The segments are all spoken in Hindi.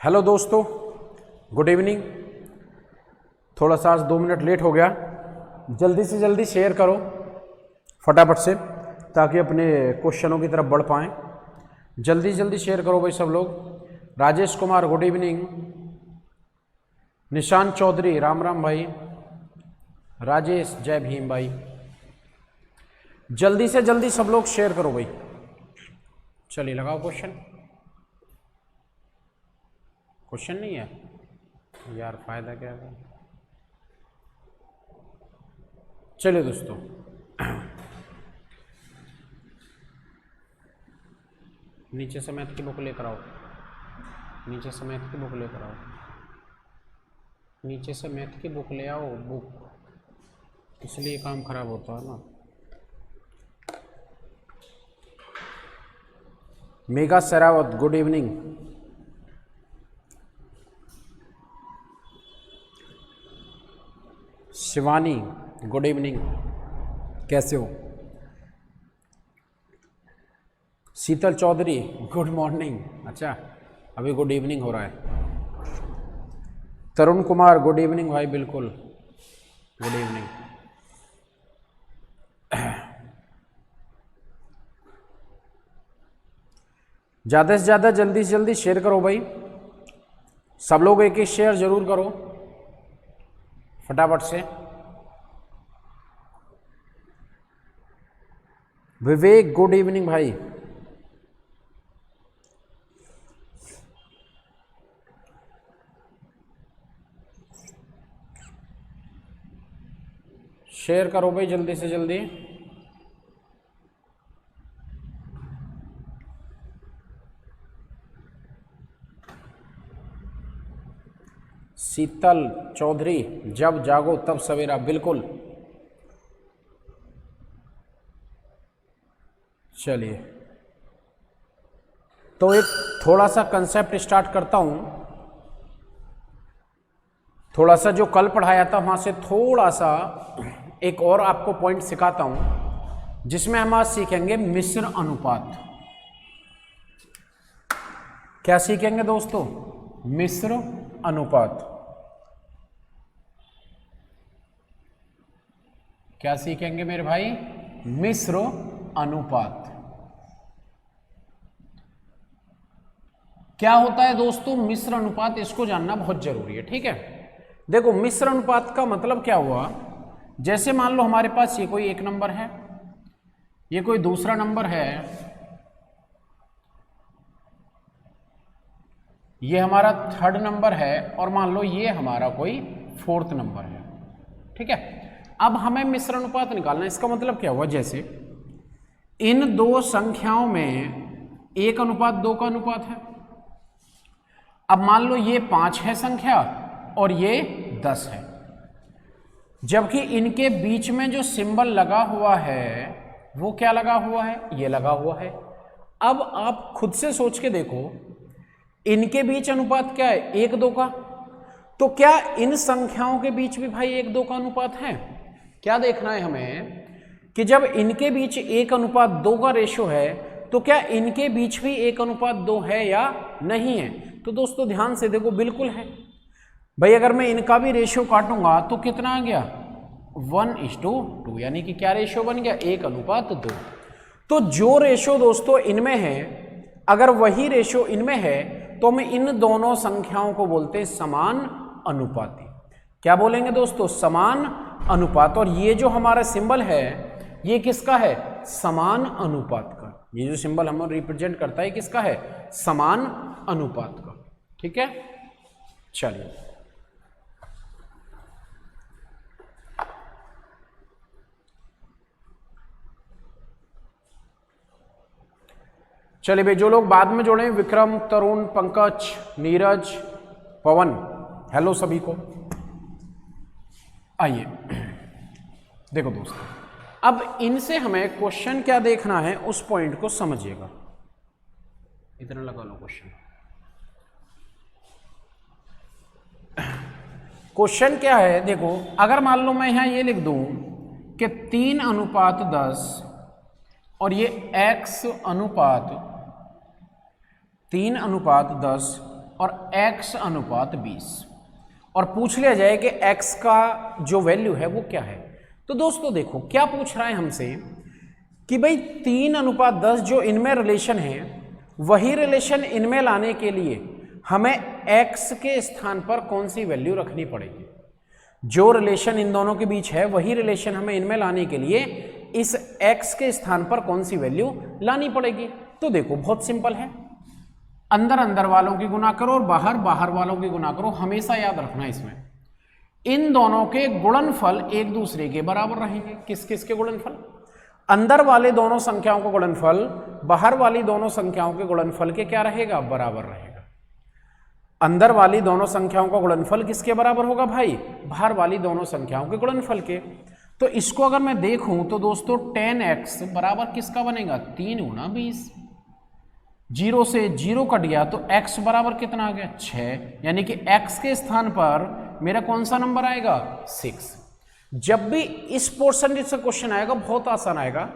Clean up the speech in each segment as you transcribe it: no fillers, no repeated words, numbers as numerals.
हेलो दोस्तों, गुड इवनिंग। थोड़ा सा आज 2 मिनट लेट हो गया। जल्दी से जल्दी शेयर करो फटाफट से, ताकि अपने क्वेश्चनों की तरफ बढ़ पाएँ। जल्दी जल्दी शेयर करो भाई सब लोग। Rajesh Kumar good evening. निशांत चौधरी राम राम भाई। राजेश जय भीम भाई। जल्दी से जल्दी सब लोग शेयर करो भाई। चलिए लगाओ क्वेश्चन। क्वेश्चन नहीं है यार, फायदा क्या है। चलिए दोस्तों, नीचे से मैथ की बुक लेकर आओ। नीचे से मैथ की बुक लेकर आओ। नीचे से मैथ की बुक ले आओ, बुक। इसलिए काम खराब होता है ना। Megha Sarawat good evening. Shivani good evening, कैसे हो। शीतल चौधरी गुड मॉर्निंग। अच्छा, अभी गुड इवनिंग हो रहा है। तरुण कुमार गुड इवनिंग भाई, बिल्कुल गुड इवनिंग। ज़्यादा से ज़्यादा जल्दी से जल्दी शेयर करो भाई। सब लोग एक एक शेयर जरूर करो फटाफट से। विवेक गुड इवनिंग भाई। शेयर करो भाई जल्दी से जल्दी। शीतल चौधरी जब जागो तब सवेरा, बिल्कुल। चलिए, तो एक थोड़ा सा कंसेप्ट स्टार्ट करता हूं। थोड़ा सा जो कल पढ़ाया था वहां से थोड़ा सा एक और आपको पॉइंट सिखाता हूं, जिसमें हम आज सीखेंगे मिश्र अनुपात। क्या सीखेंगे दोस्तों? मिश्र अनुपात। क्या सीखेंगे मेरे भाई? मिश्र अनुपात। क्या होता है दोस्तों मिश्र अनुपात? इसको जानना बहुत जरूरी है, ठीक है। देखो, मिश्र अनुपात का मतलब क्या हुआ। जैसे मान लो हमारे पास ये कोई एक नंबर है, ये कोई दूसरा नंबर है, ये हमारा थर्ड नंबर है, और मान लो ये हमारा कोई फोर्थ नंबर है, ठीक है। अब हमें मिश्र अनुपात निकालना है। इसका मतलब क्या हुआ, जैसे इन दो संख्याओं में 1:2 का अनुपात है। अब मान लो ये 5 है संख्या और ये 10 है, जबकि इनके बीच में जो सिंबल लगा हुआ है वो क्या लगा हुआ है? ये लगा हुआ है। अब आप खुद से सोच के देखो, इनके बीच अनुपात क्या है? 1:2 का। तो क्या इन संख्याओं के बीच भी भाई 1:2 का अनुपात है? क्या देखना है हमें कि जब इनके बीच 1:2 का रेशो है, तो क्या इनके बीच भी 1:2 है या नहीं है? तो दोस्तों ध्यान से देखो, बिल्कुल है भाई। अगर मैं इनका भी रेशियो काटूंगा तो कितना आ गया? 1:2, यानी कि क्या रेशियो बन गया? 1:2। तो जो रेशियो दोस्तों इनमें है, अगर वही रेशियो इनमें है, तो हम इन दोनों संख्याओं को बोलते हैं समान अनुपाती। क्या बोलेंगे दोस्तों? समान अनुपात। और ये जो हमारा सिंबल है, ये किसका है? समान अनुपात का। ये जो सिंबल हम रिप्रेजेंट करता है, किसका है? समान अनुपात का, ठीक है। चलिए, चलिए भाई, जो लोग बाद में जुड़े, विक्रम, तरुण, पंकज, नीरज, पवन, हेलो सभी को। आइए देखो दोस्तों, अब इनसे हमें क्वेश्चन क्या देखना है, उस पॉइंट को समझिएगा। इतना लगा लो क्वेश्चन। क्वेश्चन क्या है? देखो, अगर मान लो मैं यहां ये लिख दूं कि 3:10 और ये x अनुपात 3:10 और x अनुपात 20 और पूछ लिया जाए कि x का जो वैल्यू है वो क्या है। तो दोस्तों देखो क्या पूछ रहा है हमसे कि भाई 3 अनुपात 10 जो इनमें रिलेशन है वही रिलेशन इनमें लाने के लिए हमें x के स्थान पर कौन सी वैल्यू रखनी पड़ेगी। जो रिलेशन इन दोनों के बीच है वही रिलेशन हमें इनमें लाने के लिए इस x के स्थान पर कौन सी वैल्यू लानी पड़ेगी। तो देखो बहुत सिंपल है, अंदर अंदर वालों की गुना करो और बाहर बाहर वालों की गुना करो। हमेशा याद रखना इसमें इन दोनों के गुणनफल एक दूसरे के बराबर रहेंगे। किस किस के गुणनफल? अंदर वाले दोनों संख्याओं का गुणनफल बाहर वाली दोनों संख्याओं के गुणनफल के क्या रहेगा? बराबर रहेगा। अंदर वाली दोनों संख्याओं का गुणनफल किसके बराबर होगा भाई? बाहर वाली दोनों संख्याओं के गुणनफल के। तो इसको अगर मैं देखूं तो दोस्तों 10x बराबर किसका बनेगा? 3 गुना 20। 0 से 0 कट गया तो x बराबर कितना आ गया? 6। यानी कि x के स्थान पर मेरा कौन सा नंबर आएगा? 6। जब भी इस पोर्शन से क्वेश्चन आएगा बहुत आसान आएगा।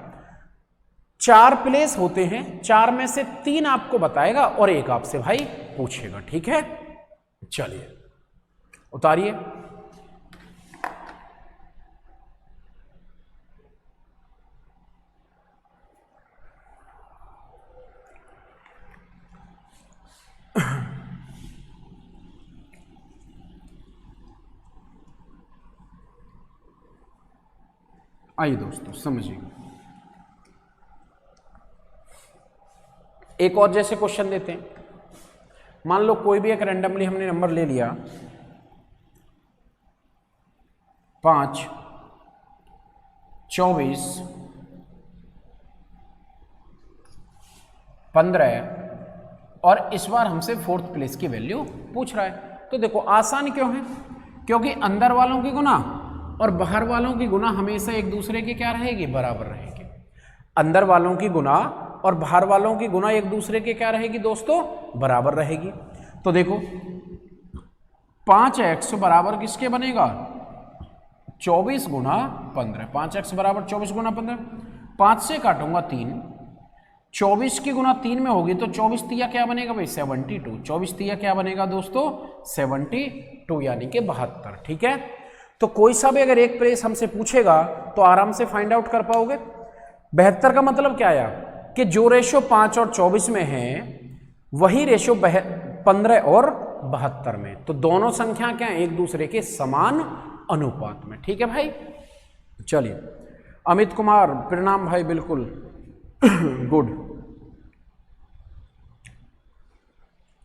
4 प्लेस होते हैं, 4 में से 3 आपको बताएगा और 1 आपसे भाई पूछेगा। ठीक है, चलिए उतारिए। आइए दोस्तों समझिएगा, एक और जैसे क्वेश्चन देते हैं। मान लो कोई भी एक रैंडमली हमने नंबर ले लिया 5, 24, 15 और इस बार हमसे 4th प्लेस की वैल्यू पूछ रहा है। तो देखो आसान क्यों है? क्योंकि अंदर वालों की गुना और बाहर वालों की गुना हमेशा एक दूसरे के क्या रहेगी? बराबर रहेगी। अंदर वालों की गुना और बाहर वालों की गुना एक दूसरे के क्या रहेगी दोस्तों? बराबर रहेगी। तो देखो 5x बराबर किसके बनेगा? 24 गुना 15। 5x बराबर 24 गुना 15। 5 से काटूंगा 3, 24 की गुना 3 में होगी तो 24 तिया क्या बनेगा भाई? 72। 24 तिया क्या बनेगा दोस्तों? 72 यानी कि 72। ठीक है, तो कोई सा भी अगर एक प्लेस हमसे पूछेगा तो आराम से फाइंड आउट कर पाओगे। 72 का मतलब क्या आया कि जो रेशो 5 और 24 में है वही रेशो 15 और 72 में। तो दोनों संख्या क्या है? एक दूसरे के समान अनुपात में। ठीक है भाई, चलिए अमित कुमार प्रणाम भाई, बिल्कुल गुड।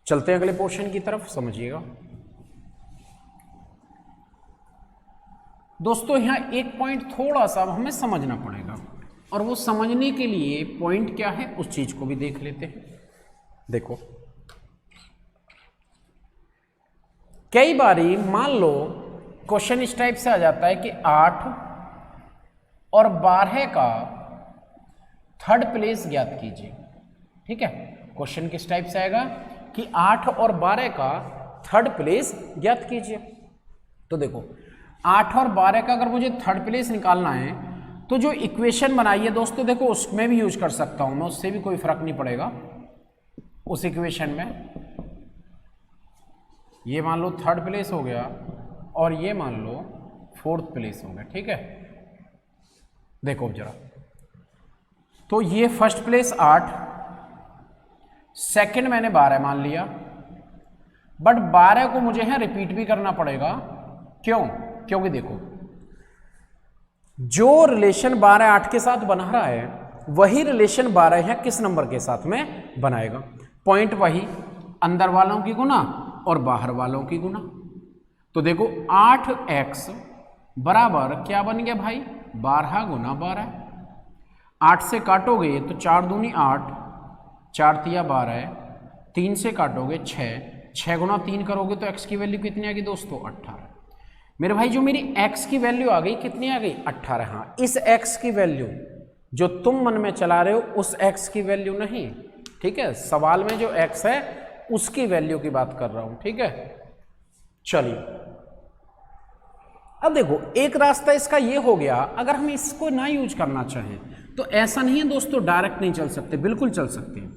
चलते हैं अगले पोर्शन की तरफ, समझिएगा दोस्तों। यहां एक पॉइंट थोड़ा सा हमें समझना पड़ेगा और वो समझने के लिए पॉइंट क्या है उस चीज को भी देख लेते हैं। देखो कई बारी मान लो क्वेश्चन इस टाइप से आ जाता है कि 8 और 12 का 3rd प्लेस ज्ञात कीजिए। ठीक है, क्वेश्चन किस टाइप से आएगा कि 8 और 12 का 3rd प्लेस ज्ञात कीजिए। तो देखो 8 और 12 का अगर मुझे 3rd प्लेस निकालना है तो जो इक्वेशन बनाई है दोस्तों, देखो उसमें भी यूज कर सकता हूं मैं, उससे भी कोई फर्क नहीं पड़ेगा। उस इक्वेशन में ये मान लो 3rd प्लेस हो गया और ये मान लो 4th प्लेस हो गया। ठीक है, देखो जरा, तो ये 1st प्लेस 8, 2nd मैंने 12 मान लिया, बट 12 को मुझे यहां रिपीट भी करना पड़ेगा। क्यों? क्योंकि देखो जो रिलेशन 12 8 के साथ बना रहा है वही रिलेशन 12 है किस नंबर के साथ में बनाएगा? पॉइंट वही, अंदर वालों की गुना और बाहर वालों की गुना। तो देखो 8x बराबर क्या बन गया भाई? 12 गुना 12। 8 से काटोगे तो 4 दूनी 8, 4 तिया 12, 3 से काटोगे 6, 6 गुना 3 करोगे तो x की वैल्यू कितनी आ गई दोस्तों? 18। मेरे भाई जो मेरी x की वैल्यू आ गई कितनी आ गई? 18। हाँ, इस x की वैल्यू जो तुम मन में चला रहे हो उस x की वैल्यू नहीं। ठीक है, सवाल में जो x है उसकी वैल्यू की बात कर रहा हूं। ठीक है, चलिए अब देखो एक रास्ता इसका ये हो गया, अगर हम इसको ना यूज करना चाहें तो ऐसा नहीं है दोस्तों डायरेक्ट नहीं चल सकते, बिल्कुल चल सकते हैं।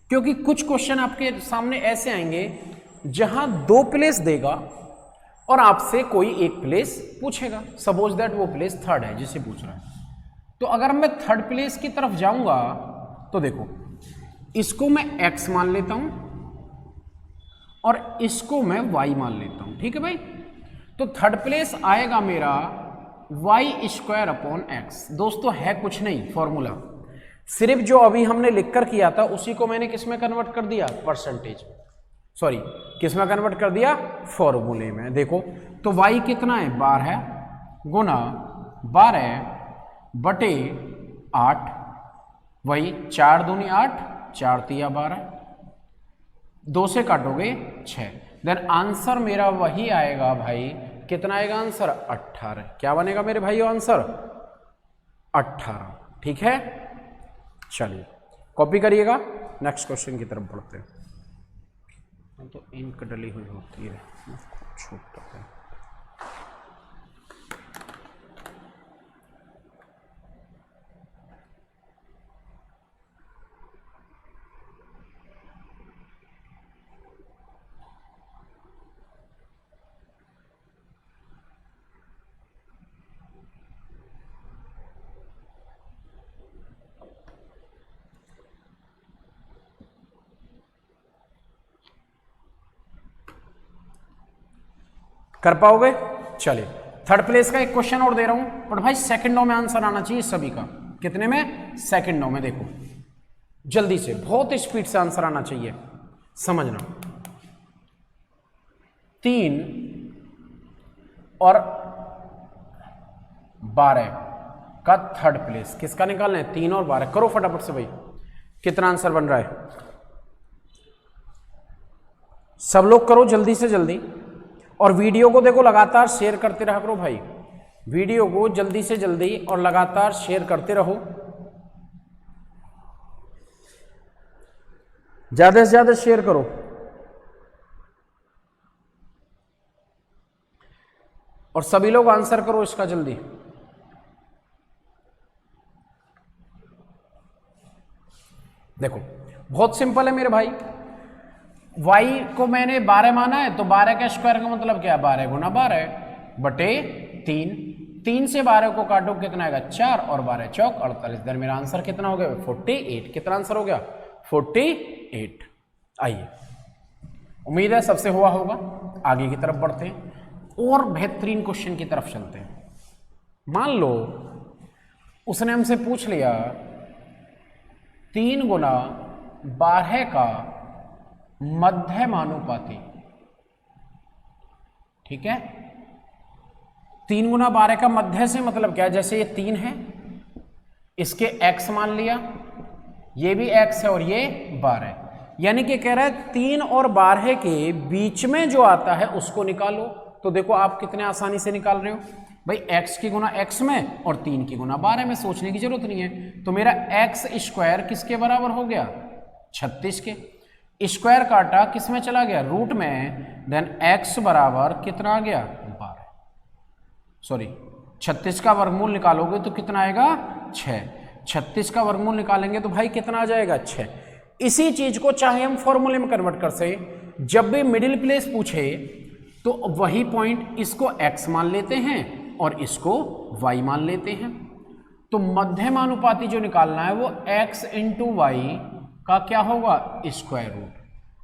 क्योंकि कुछ क्वेश्चन आपके सामने ऐसे आएंगे जहां 2 प्लेस देगा और आपसे कोई एक प्लेस पूछेगा। सपोज दैट वो प्लेस थर्ड है जिसे पूछ रहा है। तो अगर मैं थर्ड प्लेस की तरफ जाऊंगा तो देखो, इसको मैं x मान लेता हूं और इसको मैं y मान लेता हूं। ठीक है भाई, तो थर्ड प्लेस आएगा मेरा y²/x। दोस्तों है कुछ नहीं फॉर्मूला, सिर्फ जो अभी हमने लिखकर किया था उसी को मैंने किस में कन्वर्ट कर दिया, परसेंटेज, सॉरी किस में कन्वर्ट कर दिया, फॉर्मूले में। देखो तो y कितना है, 12 गुना 12/8, वही 4 दूनी 8, 4 तिया 12, 2 से काटोगे 6, देन आंसर मेरा वही आएगा भाई, कितना आएगा आंसर, 18। क्या बनेगा मेरे भाई आंसर, 18। ठीक है, चलिए कॉपी करिएगा, नेक्स्ट क्वेश्चन की तरफ बढ़ते हैं। तो इंक डली हुई होती है, छोटा है। कर पाओगे? चलिए थर्ड प्लेस का एक क्वेश्चन और दे रहा हूं, बट भाई सेकंडों में आंसर आना चाहिए सभी का। कितने में, सेकंडों में। देखो जल्दी से, बहुत स्पीड से आंसर आना चाहिए, समझना। 3 और 12 का थर्ड प्लेस किसका निकालना है, 3 और 12। करो फटाफट से भाई, कितना आंसर बन रहा है, सब लोग करो जल्दी से जल्दी। और वीडियो को देखो लगातार शेयर करते रहा करो भाई, वीडियो को जल्दी से जल्दी और लगातार शेयर करते रहो, ज्यादा से ज्यादा शेयर करो। और सभी लोग आंसर करो इसका जल्दी। देखो बहुत सिंपल है मेरे भाई, y को मैंने 12 माना है, तो 12 का स्क्वायर का मतलब क्या है, 12 गुना 12 बटे 3। 3 से 12 को काटो कितना आएगा, 4 और 12 चौक 48। इधर मेरा आंसर कितना हो गया, 48। कितना आंसर हो गया, 48। आइए, उम्मीद है सबसे हुआ होगा। आगे की तरफ बढ़ते हैं और बेहतरीन क्वेश्चन की तरफ चलते हैं। मान लो उसने हमसे पूछ लिया 3 गुना 12 का मध्यमानुपाती। ठीक है, 3 गुना 12 का मध्य से मतलब क्या है, जैसे ये 3 है, इसके x मान लिया, ये भी x है और ये 12, यानी कि कह रहा है 3 और 12 के बीच में जो आता है उसको निकालो। तो देखो आप कितने आसानी से निकाल रहे हो भाई, x की गुना x में और 3 की गुना 12 में, सोचने की जरूरत नहीं है। तो मेरा x² किसके बराबर हो गया, 36 के। स्क्वायर काटा किस में चला गया, रूट में, देन x बराबर कितना आ गया, 12, सॉरी 36 का वर्गमूल निकालोगे तो कितना आएगा, 6। 36 का वर्गमूल निकालेंगे तो भाई कितना आ जाएगा, 6। इसी चीज को चाहे हम फॉर्मूले में कन्वर्ट कर से, जब भी मिडिल प्लेस पूछे तो वही पॉइंट इसको x मान लेते हैं और इसको y मान लेते हैं। तो मध्यमानुपाती जो निकालना है वो x × y का क्या होगा, स्क्वायर रूट।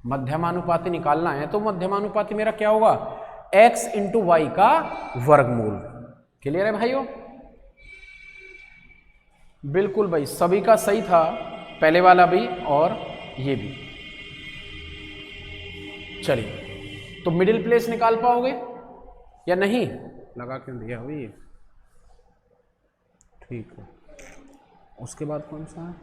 मध्यमानुपाती निकालना है तो मध्यमानुपाती मेरा क्या होगा, x × y का वर्गमूल। क्लियर है भाइयों? बिल्कुल भाई, सभी का सही था, पहले वाला भी और ये भी। चलिए, तो मिडिल प्लेस निकाल पाओगे या नहीं, लगा क्यों दिया अभी, ठीक है। उसके बाद कौन सा है,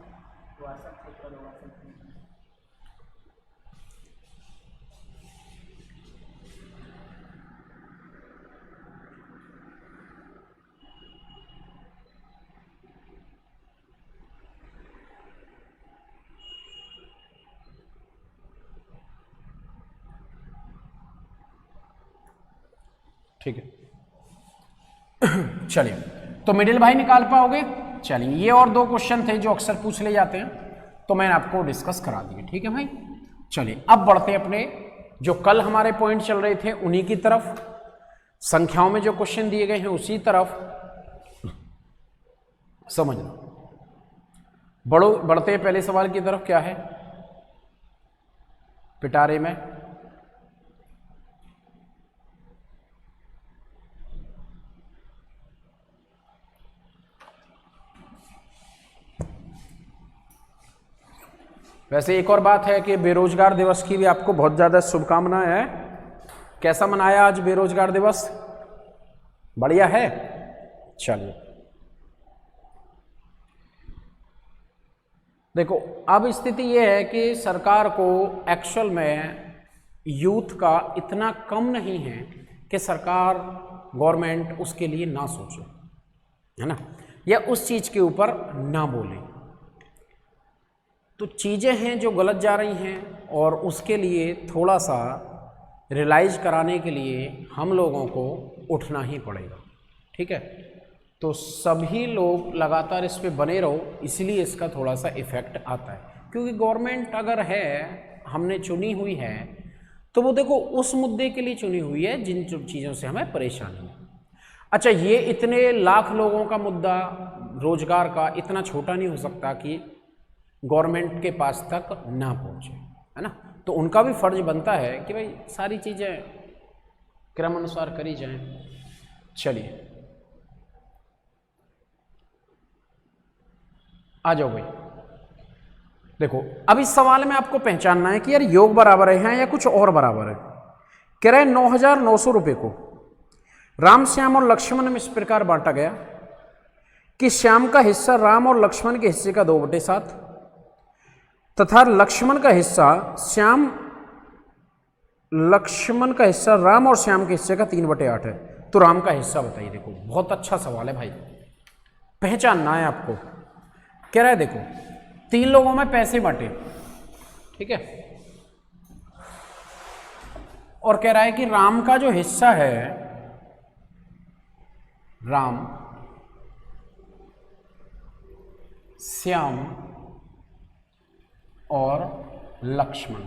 ठीक है। चलिए, तो मिडिल भाई निकाल पाओगे? चलिए, ये और 2 क्वेश्चन थे जो अक्सर पूछ ले जाते हैं, तो मैंने आपको डिस्कस करा दिए। ठीक है भाई, चलिए अब बढ़ते हैं अपने जो कल हमारे पॉइंट चल रहे थे उन्हीं की तरफ, संख्याओं में जो क्वेश्चन दिए गए हैं उसी तरफ समझना। बढ़ते हैं पहले सवाल की तरफ। क्या है पिटारे में? वैसे एक और बात है कि बेरोजगार दिवस की भी आपको बहुत ज़्यादा शुभकामनाएं हैं। कैसा मनाया आज बेरोजगार दिवस? बढ़िया है। चलिए देखो, अब स्थिति यह है कि सरकार को एक्चुअल में यूथ का इतना कम नहीं है कि सरकार गवर्नमेंट उसके लिए ना सोचे, है ना, या उस चीज़ के ऊपर ना बोले। तो चीज़ें हैं जो गलत जा रही हैं और उसके लिए थोड़ा सा रियलाइज कराने के लिए हम लोगों को उठना ही पड़ेगा। ठीक है, तो सभी लोग लगातार इस पे बने रहो, इसलिए इसका थोड़ा सा इफेक्ट आता है। क्योंकि गवर्नमेंट अगर है, हमने चुनी हुई है, तो वो देखो उस मुद्दे के लिए चुनी हुई है जिन चीज़ों से हमें परेशानी है। अच्छा, ये इतने लाख लोगों का मुद्दा रोजगार का इतना छोटा नहीं हो सकता कि गवर्नमेंट के पास तक ना पहुंचे, है ना। तो उनका भी फर्ज बनता है कि भाई सारी चीज़ें क्रम अनुसार करी जाएं। चलिए आ जाओ भाई। देखो, अब इस सवाल में आपको पहचानना है कि यार योग बराबर है या कुछ और बराबर है। कह रहे 9,900 रुपये को राम, श्याम और लक्ष्मण में इस प्रकार बांटा गया कि श्याम का हिस्सा राम और लक्ष्मण के हिस्से का 2/7 तथा लक्ष्मण का हिस्सा राम और श्याम के हिस्से का 3/8 है। तो राम का हिस्सा बताइए। देखो बहुत अच्छा सवाल है भाई, पहचानना है आपको। कह रहा है देखो 3 लोगों में पैसे बांटे, ठीक है, और कह रहा है कि राम का जो हिस्सा है, राम, श्याम और लक्ष्मण।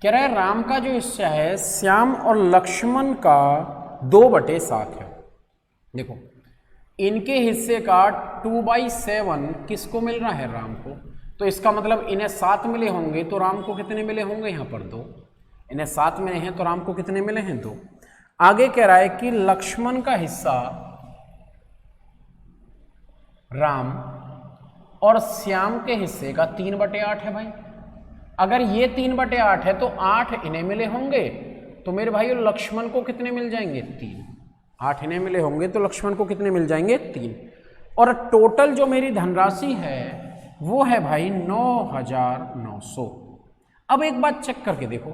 कह रहा है राम का जो हिस्सा है श्याम और लक्ष्मण का 2/7 है। देखो इनके हिस्से का 2/7 किसको मिल रहा है? राम को। तो इसका मतलब इन्हें 7 मिले होंगे, तो राम को कितने मिले होंगे? यहाँ पर 2। इन्हें 7 मिले हैं तो राम को कितने मिले हैं? 2। आगे कह रहा है कि लक्ष्मण का हिस्सा राम और श्याम के हिस्से का 3/8 है भाई। अगर ये 3/8 है तो 8 इन्हें मिले होंगे, तो मेरे भाई लक्ष्मण को कितने मिल जाएंगे? 3। 8 इन्हें मिले होंगे तो लक्ष्मण को कितने मिल जाएंगे? 3। और टोटल जो मेरी धनराशि है वो है भाई 9,900। अब एक बात चेक करके देखो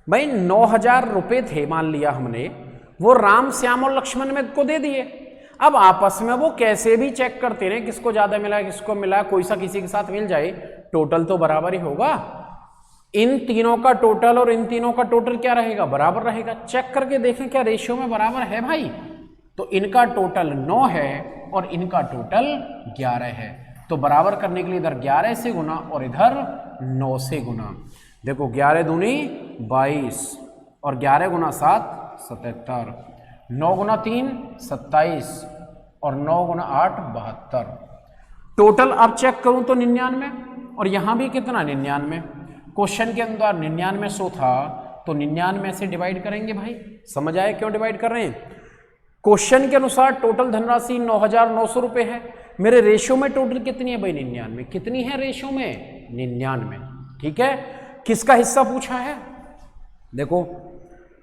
भाई, 9,000 रुपये थे मान लिया हमने, वो राम, श्याम और लक्ष्मण में को दे दिए। अब आपस में वो कैसे भी चेक करते रहे किसको ज्यादा मिला किसको मिला, कोई सा किसी के साथ मिल जाए, टोटल तो बराबर ही होगा। इन तीनों का टोटल और इन तीनों का टोटल क्या रहेगा? बराबर रहेगा। चेक करके देखें क्या रेशियो में बराबर है भाई। तो इनका टोटल 9 है और इनका टोटल 11 है। तो बराबर करने के लिए इधर 11 से गुना और इधर 9 से गुना। देखो 11 दूनी 22 और 11 गुना 7 77, 9 गुना 3 27 और 9 गुना 8 72। टोटल अब चेक करूं तो 99 और यहां भी कितना? 99। क्वेश्चन के अंदर 9900 था तो 99 से डिवाइड करेंगे भाई। समझ आए क्यों डिवाइड कर रहे हैं? क्वेश्चन के अनुसार टोटल धनराशि 9,900 रुपये है। मेरे रेशियो में टोटल कितनी है भाई? 99। कितनी है रेशियो में? 99। ठीक है, किसका हिस्सा पूछा है? देखो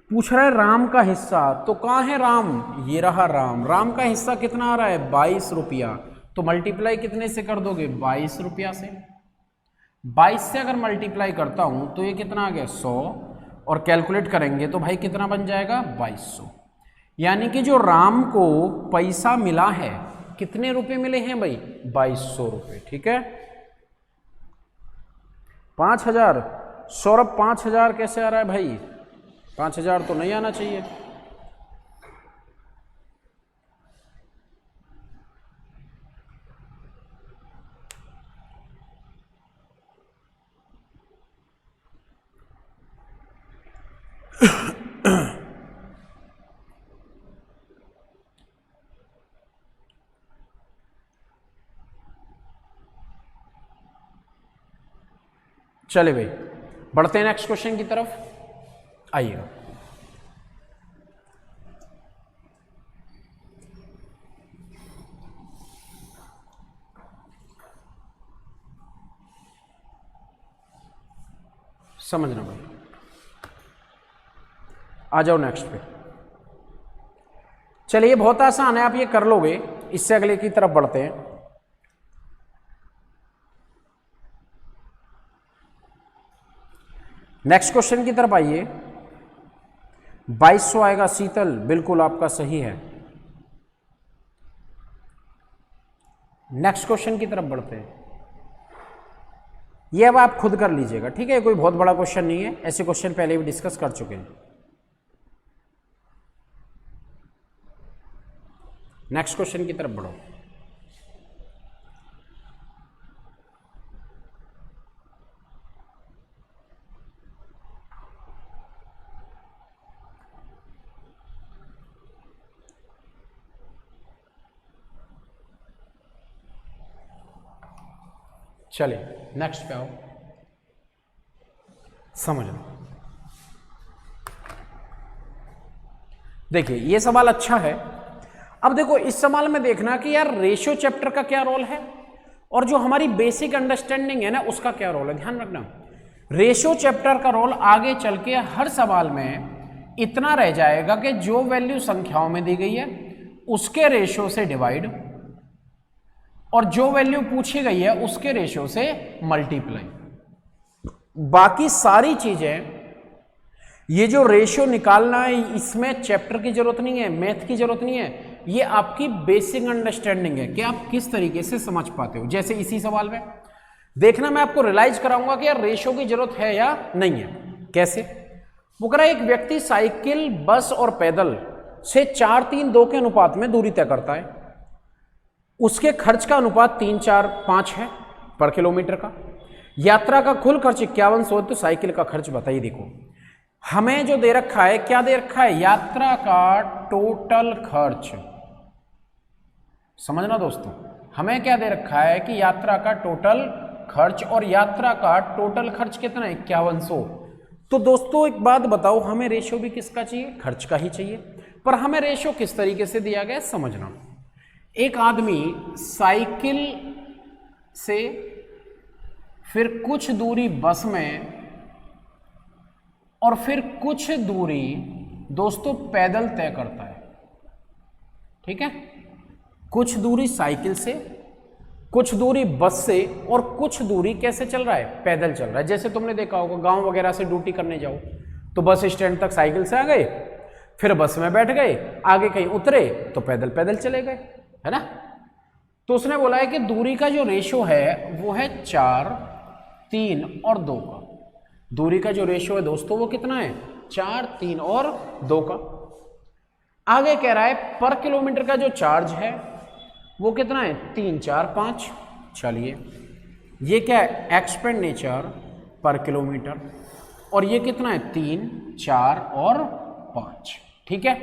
पूछ रहा है राम का हिस्सा, तो कहाँ है राम? ये रहा राम। राम का हिस्सा कितना आ रहा है? 22 रुपया। तो मल्टीप्लाई कितने से कर दोगे? 22 रुपया से। 22 से अगर मल्टीप्लाई करता हूं तो ये कितना आ गया? 100। और कैलकुलेट करेंगे तो भाई कितना बन जाएगा? 2200। यानी कि जो राम को पैसा मिला है, कितने रुपए मिले हैं भाई? 2200 रुपये। ठीक है, 5000। सौरभ 5000 कैसे आ रहा है भाई? 5000 तो नहीं आना चाहिए। चले भाई बढ़ते हैं नेक्स्ट क्वेश्चन की तरफ, आइएगा। समझना भाई, आ जाओ नेक्स्ट पे। चलिए बहुत आसान है, आप ये कर लोगे। इससे अगले की तरफ बढ़ते हैं। नेक्स्ट क्वेश्चन की तरफ आइए। 2200 आएगा शीतल, बिल्कुल आपका सही है। नेक्स्ट क्वेश्चन की तरफ बढ़ते हैं। ये अब आप खुद कर लीजिएगा, ठीक है, कोई बहुत बड़ा क्वेश्चन नहीं है, ऐसे क्वेश्चन पहले भी डिस्कस कर चुके हैं। नेक्स्ट क्वेश्चन की तरफ बढ़ो। चलिए नेक्स्ट पे आओ, समझ लो। देखिए ये सवाल अच्छा है। अब देखो इस सवाल में देखना कि यार रेशियो चैप्टर का क्या रोल है और जो हमारी बेसिक अंडरस्टैंडिंग है ना उसका क्या रोल है। ध्यान रखना, रेशियो चैप्टर का रोल आगे चल के हर सवाल में इतना रह जाएगा कि जो वैल्यू संख्याओं में दी गई है उसके रेशियो से डिवाइड, और जो वैल्यू पूछी गई है उसके रेशियो से मल्टीप्लाई। बाकी सारी चीजें, ये जो रेशियो निकालना है इसमें चैप्टर की जरूरत नहीं है, मैथ की जरूरत नहीं है, ये आपकी बेसिक अंडरस्टैंडिंग है कि आप किस तरीके से समझ पाते हो। जैसे इसी सवाल में देखना, मैं आपको रियलाइज कराऊंगा कि यार रेशियो की जरूरत है या नहीं है। कैसे? वो कह रहा है एक व्यक्ति साइकिल, बस और पैदल से 4-3-2 के अनुपात में दूरी तय करता है। उसके खर्च का अनुपात 3-4-5 है पर किलोमीटर का। यात्रा का कुल खर्च 5100, तो साइकिल का खर्च बताइए। देखो हमें जो दे रखा है, क्या दे रखा है? यात्रा का टोटल खर्च। समझना दोस्तों, हमें क्या दे रखा है कि यात्रा का टोटल खर्च, और यात्रा का टोटल खर्च कितना है? 5100। तो दोस्तों एक बात बताओ, हमें रेशियो भी किसका चाहिए? खर्च का ही चाहिए। पर हमें रेशियो किस तरीके से दिया गया समझना। एक आदमी साइकिल से फिर कुछ दूरी बस में और फिर कुछ दूरी दोस्तों पैदल तय करता है। ठीक है, कुछ दूरी साइकिल से, कुछ दूरी बस से, और कुछ दूरी कैसे चल रहा है? पैदल चल रहा है। जैसे तुमने देखा होगा गांव वगैरह से ड्यूटी करने जाओ तो बस स्टैंड तक साइकिल से आ गए, फिर बस में बैठ गए, आगे कहीं उतरे तो पैदल पैदल चले गए, है ना। तो उसने बोला है कि दूरी का जो रेशियो है वो है 4, 3 और 2 का। दूरी का जो रेशियो है दोस्तों वो कितना है? 4, 3 और 2 का। आगे कह रहा है पर किलोमीटर का जो चार्ज है वो कितना है? 3, 4, 5। चलिए ये क्या है? एक्सपेंडिचर पर किलोमीटर, और ये कितना है? 3, 4 और 5। ठीक है,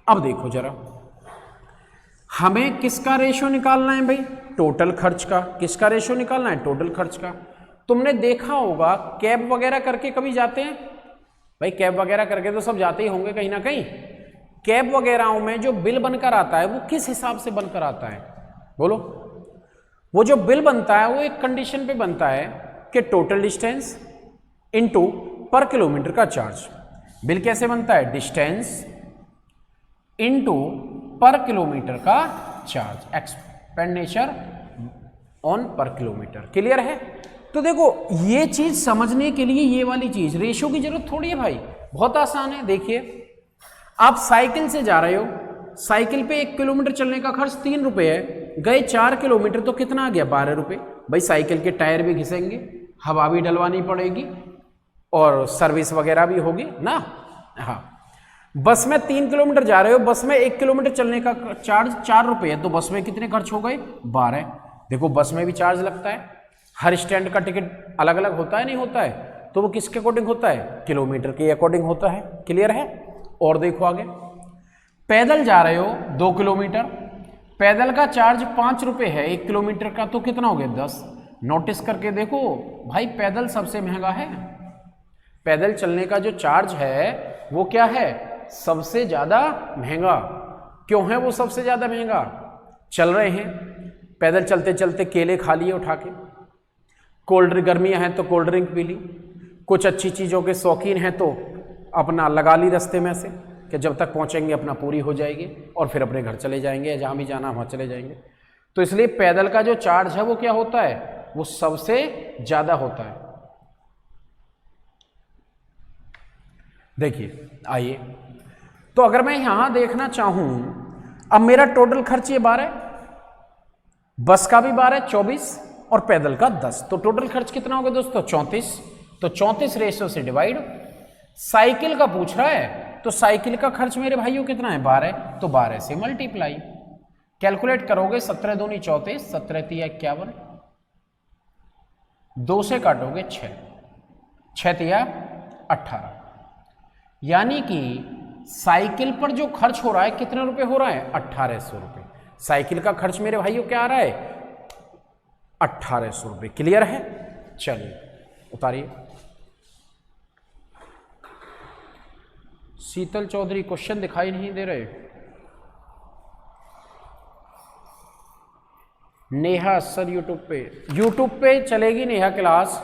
अब देखो जरा, हमें किसका रेशियो निकालना है भाई? टोटल खर्च का। किसका रेशियो निकालना है? टोटल खर्च का। तुमने देखा होगा कैब वगैरह करके कभी जाते हैं भाई? कैब वगैरह करके तो सब जाते ही होंगे कहीं ना कहीं। कैब वगैरह में जो बिल बनकर आता है वो किस हिसाब से बनकर आता है? बोलो। वो जो बिल बनता है वो एक कंडीशन पे बनता है कि टोटल डिस्टेंस इनटू पर किलोमीटर का चार्ज। बिल कैसे बनता है? डिस्टेंस इनटू पर किलोमीटर का चार्ज, एक्सपेंडिचर ऑन पर किलोमीटर। क्लियर है? तो देखो ये चीज समझने के लिए ये वाली चीज रेशियो की जरूरत थोड़ी है भाई, बहुत आसान है। देखिए आप साइकिल से जा रहे हो, साइकिल पे 1 किलोमीटर चलने का खर्च 3 रुपए है, गए 4 किलोमीटर तो कितना आ गया? 12 रुपए। भाई साइकिल के टायर भी घिसेंगे, हवा भी डलवानी पड़ेगी और सर्विस वगैरह भी होगी ना। हाँ, बस में 3 किलोमीटर जा रहे हो, बस में 1 किलोमीटर चलने का चार्ज 4 रुपए है, तो बस में कितने खर्च हो गए? 12। देखो बस में भी चार्ज लगता है, हर स्टैंड का टिकट अलग अलग होता है, नहीं होता है? तो वो किसके अकॉर्डिंग होता है? किलोमीटर के अकॉर्डिंग होता है। क्लियर है? और देखो आगे, पैदल जा रहे हो 2 किलोमीटर, पैदल का चार्ज 5 रुपए है 1 किलोमीटर का, तो कितना हो गया? 10। नोटिस करके देखो भाई, पैदल सबसे महंगा है। पैदल चलने का जो चार्ज है वो क्या है, सबसे ज्यादा महंगा। क्यों है वो सबसे ज्यादा महंगा? चल रहे हैं, पैदल चलते चलते केले खा लिए उठा के, कोल्ड ड्रिंक, गर्मियां हैं तो कोल्ड ड्रिंक पी ली, कुछ अच्छी चीजों के शौकीन हैं तो अपना लगा ली रास्ते में से कि जब तक पहुंचेंगे अपना पूरी हो जाएगी और फिर अपने घर चले जाएंगे, जहां भी जाना वहां चले जाएंगे। तो इसलिए पैदल का जो चार्ज है वो क्या होता है, वो सबसे ज्यादा होता है। देखिए आइए, तो अगर मैं यहां देखना चाहूं, अब मेरा टोटल खर्च ये 12, बस का भी 12, 24 और पैदल का 10, तो टोटल खर्च कितना होगा दोस्तों, 34। तो 34 रेशो से डिवाइड, साइकिल का पूछ रहा है तो साइकिल का खर्च मेरे भाइयों कितना है, 12, तो 12 से मल्टीप्लाई। कैलकुलेट करोगे 17 दूनी 34, 17 तिया 51, 2 से काटोगे 6, 6 तिया 18, यानी कि साइकिल पर जो खर्च हो रहा है कितने रुपए हो रहा है, 1800 रुपए। साइकिल का खर्च मेरे भाइयों क्या आ रहा है, 1800 रुपए। क्लियर है? चलिए उतारिए। शीतल चौधरी क्वेश्चन दिखाई नहीं दे रहे। नेहा सर यूट्यूब पे चलेगी नेहा क्लास।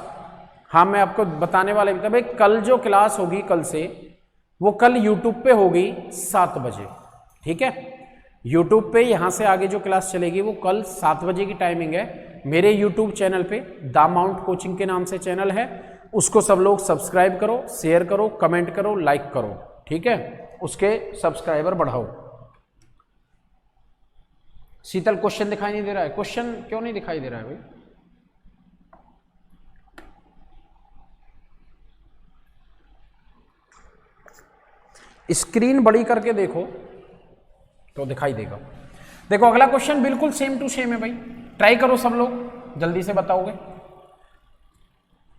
हाँ मैं आपको बताने वाले भी था भाई, कल जो क्लास होगी कल से, वो कल यूट्यूब पे होगी 7 बजे, ठीक है। यूट्यूब पे यहाँ से आगे जो क्लास चलेगी वो कल 7 बजे की टाइमिंग है। मेरे यूट्यूब चैनल पे द माउंट कोचिंग के नाम से चैनल है, उसको सब लोग सब्सक्राइब करो, शेयर करो, कमेंट करो, लाइक करो, ठीक है, उसके सब्सक्राइबर बढ़ाओ। शीतल क्वेश्चन दिखाई नहीं दे रहा है, क्वेश्चन क्यों नहीं दिखाई दे रहा है भाई? स्क्रीन बड़ी करके देखो तो दिखाई देगा। देखो अगला क्वेश्चन बिल्कुल सेम टू सेम है भाई, ट्राई करो सब लोग, जल्दी से बताओगे,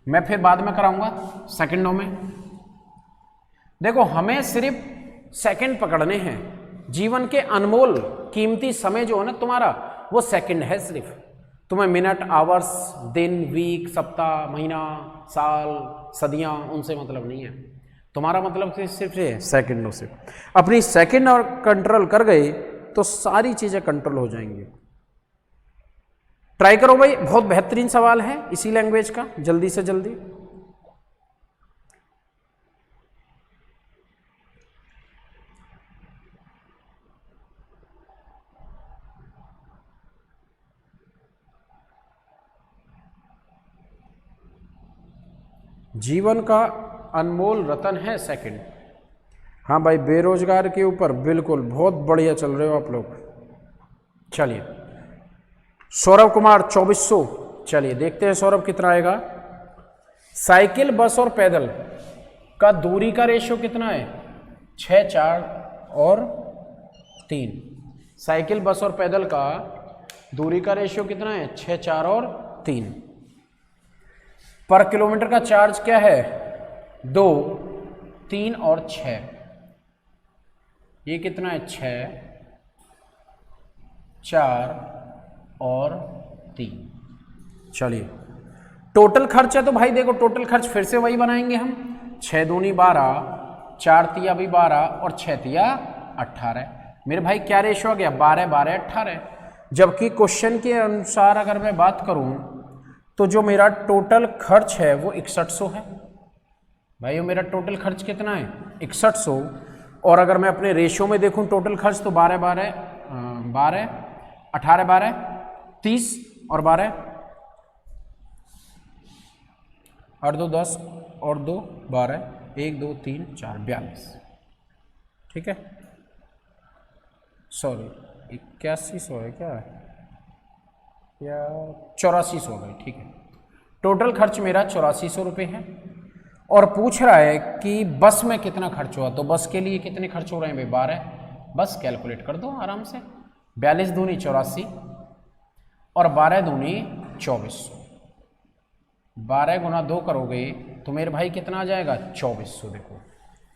मैं फिर बाद में कराऊंगा सेकंडों में। देखो हमें सिर्फ सेकंड पकड़ने हैं, जीवन के अनमोल कीमती समय जो है ना तुम्हारा, वो सेकंड है सिर्फ। तुम्हें मिनट, आवर्स, दिन, वीक, सप्ताह, महीना, साल, सदियां, उनसे मतलब नहीं है। तुम्हारा मतलब सिर्फ सेकंडों से। अपनी सेकंड और कंट्रोल कर गए तो सारी चीजें कंट्रोल हो जाएंगी। ट्राई करो भाई, बहुत बेहतरीन सवाल है इसी लैंग्वेज का, जल्दी से जल्दी। जीवन का अनमोल रतन है सेकंड। हाँ भाई, बेरोजगार के ऊपर बिल्कुल बहुत बढ़िया चल रहे हो आप लोग। चलिए सौरभ कुमार 2400, चलिए देखते हैं सौरभ कितना आएगा। साइकिल, बस और पैदल का दूरी का रेशियो कितना है, 6, 4 और 3। साइकिल, बस और पैदल का दूरी का रेशियो कितना है, 6, 4 और 3। पर किलोमीटर का चार्ज क्या है, 2, 3 और 6। ये कितना है, 6, 4 और 3। चलिए टोटल खर्च है तो भाई देखो, टोटल खर्च फिर से वही बनाएंगे हम, 6 दूनी 12, 4 तिया भी 12 और 6 तिया 18। मेरे भाई क्या रेशो आ गया, 12, 12, 18। जबकि क्वेश्चन के अनुसार अगर मैं बात करूं तो जो मेरा टोटल खर्च है वो 6100 है। भाई मेरा टोटल खर्च कितना है, 6100। और अगर मैं अपने रेशियो में देखूं टोटल खर्च तो 12, 12, 12, 18, 12, 30 और 12, 8, 2, 10 और 2, 12, 1, 2, 3, 4, 42। ठीक है, सॉरी 8100 है क्या, या 8400 है, ठीक है। टोटल खर्च मेरा 8400 रुपये है। और पूछ रहा है कि बस में कितना खर्च हुआ, तो बस के लिए कितने खर्च हो रहे हैं भाई, 12। बस कैलकुलेट कर दो आराम से, 42 दूनी 84 और 12 दूनी 2400। 12 गुना 2 करोगे तो मेरे भाई कितना आ जाएगा, 2400। देखो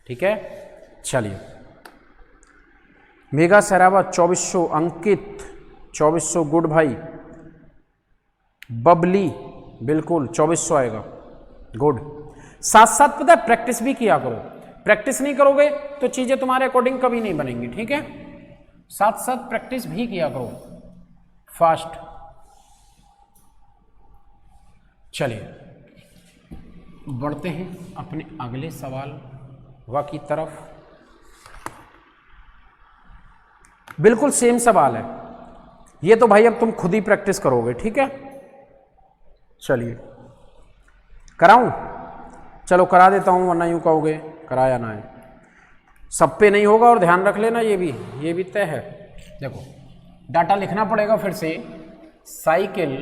ठीक है, चलिए। मेगा सराबा 2400, अंकित 2400, गुड भाई, बबली बिल्कुल 2400 आएगा। गुड। साथ साथ पता है प्रैक्टिस भी किया करो, प्रैक्टिस नहीं करोगे तो चीजें तुम्हारे अकॉर्डिंग कभी नहीं बनेंगी, ठीक है। साथ साथ प्रैक्टिस भी किया करो फास्ट। चलिए बढ़ते हैं अपने अगले सवाल वा की तरफ। बिल्कुल सेम सवाल है ये तो भाई, अब तुम खुद ही प्रैक्टिस करोगे, ठीक है। चलिए कराऊं? चलो करा देता हूं, वरना यूं कहोगे कराया ना है। सब पे नहीं होगा और ध्यान रख लेना ये भी तय है। देखो डाटा लिखना पड़ेगा फिर से। साइकिल,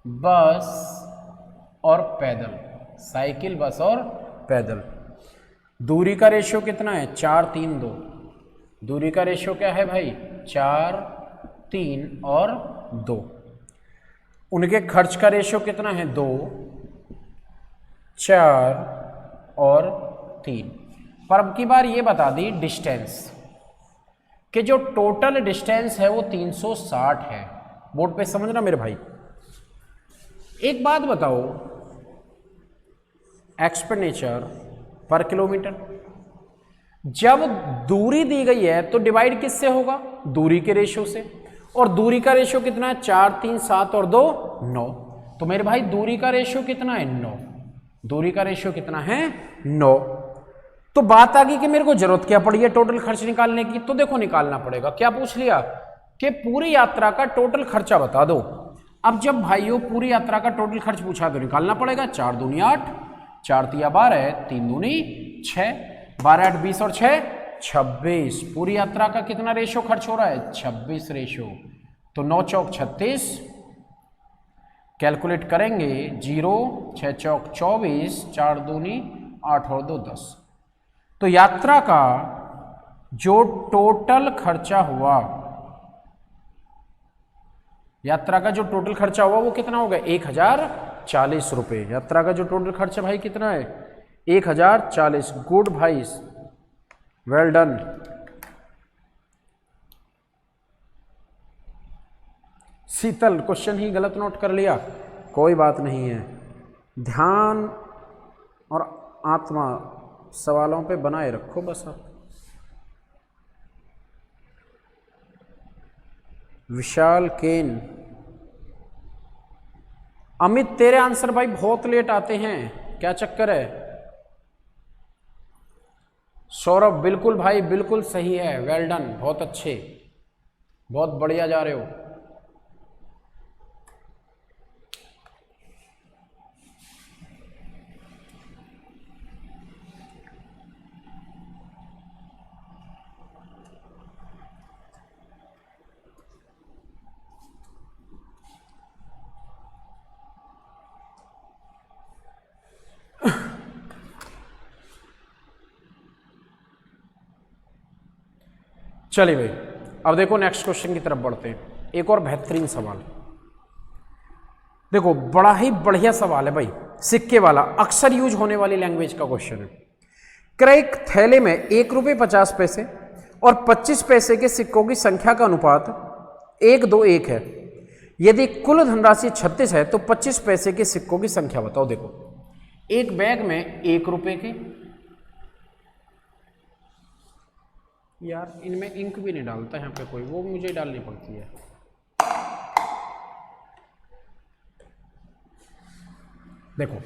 बस और पैदल, साइकिल बस और पैदल। दूरी का रेशियो कितना है? 4 3 2। दूरी का रेशियो क्या है भाई? 4 3 और 2। उनके खर्च का रेशियो कितना है? 2 4 और 3। पर अब की बार ये बता दी डिस्टेंस कि जो टोटल डिस्टेंस है वो 360 है। बोर्ड पे समझना मेरे भाई। एक बात बताओ, एक्सपेंडिचर पर किलोमीटर, जब दूरी दी गई है तो डिवाइड किससे होगा? दूरी के रेशियो से। और दूरी का रेशियो कितना है? 4 3 7 और 2 9। तो मेरे भाई दूरी का रेशियो कितना है? 9। दूरी का रेशियो कितना है? 9। तो बात आ गई कि मेरे को जरूरत क्या पड़ी है टोटल खर्च निकालने की। तो देखो निकालना पड़ेगा। क्या पूछ लिया कि पूरी यात्रा का टोटल खर्चा बता दो। अब जब भाइयों पूरी यात्रा का टोटल खर्च पूछा तो निकालना पड़ेगा। 4 दूनी 8, 4 तिया 12, 3 दूनी 6, 12 8 20 और 6 26। पूरी यात्रा का कितना रेशियो खर्च हो रहा है? 26 रेशियो। तो 9 चौक 36, कैलकुलेट करेंगे 0 6 चौक 24, 4 दूनी 8 और 2 10। तो यात्रा का जो टोटल खर्चा हुआ, यात्रा का जो टोटल खर्चा हुआ वो कितना होगा? 1040 रुपये। यात्रा का जो टोटल खर्चा भाई कितना है? 1040। गुड भाई, वेल डन। शीतल क्वेश्चन ही गलत नोट कर लिया, कोई बात नहीं है। ध्यान और आत्मा सवालों पे बनाए रखो बस आप। विशाल केन, अमित तेरे आंसर भाई बहुत लेट आते हैं, क्या चक्कर है? सौरभ बिल्कुल भाई बिल्कुल सही है, वेल डन, बहुत अच्छे, बहुत बढ़िया जा रहे हो। चलिए भाई अब देखो नेक्स्ट क्वेश्चन की तरफ बढ़ते हैं। एक और बेहतरीन सवाल, देखो बड़ा ही बढ़िया सवाल है भाई, सिक्के वाला, अक्सर यूज होने वाली लैंग्वेज का क्वेश्चन है। क्रैक थैले में 1 रुपये 50 पैसे और 25 पैसे के सिक्कों की संख्या का अनुपात 1 2 1 है। यदि कुल धनराशि 36 है तो 25 पैसे के सिक्कों की संख्या बताओ। देखो एक बैग में 1 रुपये के, यार इनमें इंक भी नहीं डालता यहाँ पे कोई, वो मुझे डालनी पड़ती है। देखो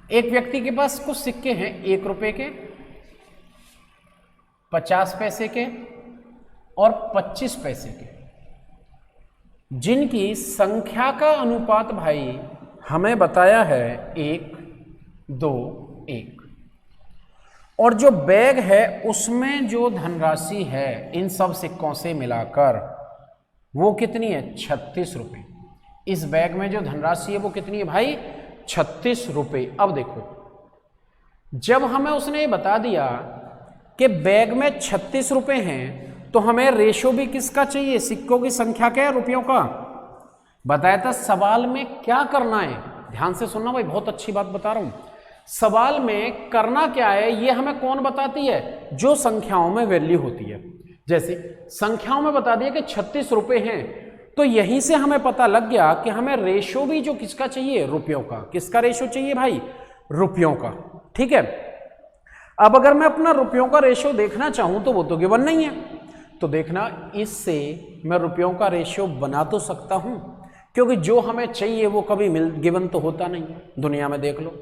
एक व्यक्ति के पास कुछ सिक्के हैं 1 रुपये के, 50 पैसे के और 25 पैसे के, जिनकी संख्या का अनुपात भाई हमें बताया है 1 2 1। और जो बैग है उसमें जो धनराशि है इन सब सिक्कों से मिलाकर वो कितनी है? 36 रुपये। इस बैग में जो धनराशि है वो कितनी है भाई? 36 रुपये। अब देखो जब हमें उसने ये बता दिया कि बैग में 36 रुपये हैं तो हमें रेशो भी किसका चाहिए? सिक्कों की संख्या क्या है? रुपयों का। बताया था सवाल में क्या करना है, ध्यान से सुनना भाई, बहुत अच्छी बात बता रहा हूं। सवाल में करना क्या है ये हमें कौन बताती है? जो संख्याओं में वैल्यू होती है। जैसे संख्याओं में बता दिया कि 36 रुपये हैं तो यहीं से हमें पता लग गया कि हमें रेशो भी जो किसका चाहिए, रुपयों का। किसका रेशो चाहिए भाई, रुपयों का। ठीक है, अब अगर मैं अपना रुपयों का रेशो देखना चाहूं तो वो तो गिवन नहीं है, तो देखना इससे मैं रुपयों का रेशियो बना तो सकता हूं, क्योंकि जो हमें चाहिए वो कभी गिवन तो होता नहीं है। दुनिया में देख लो,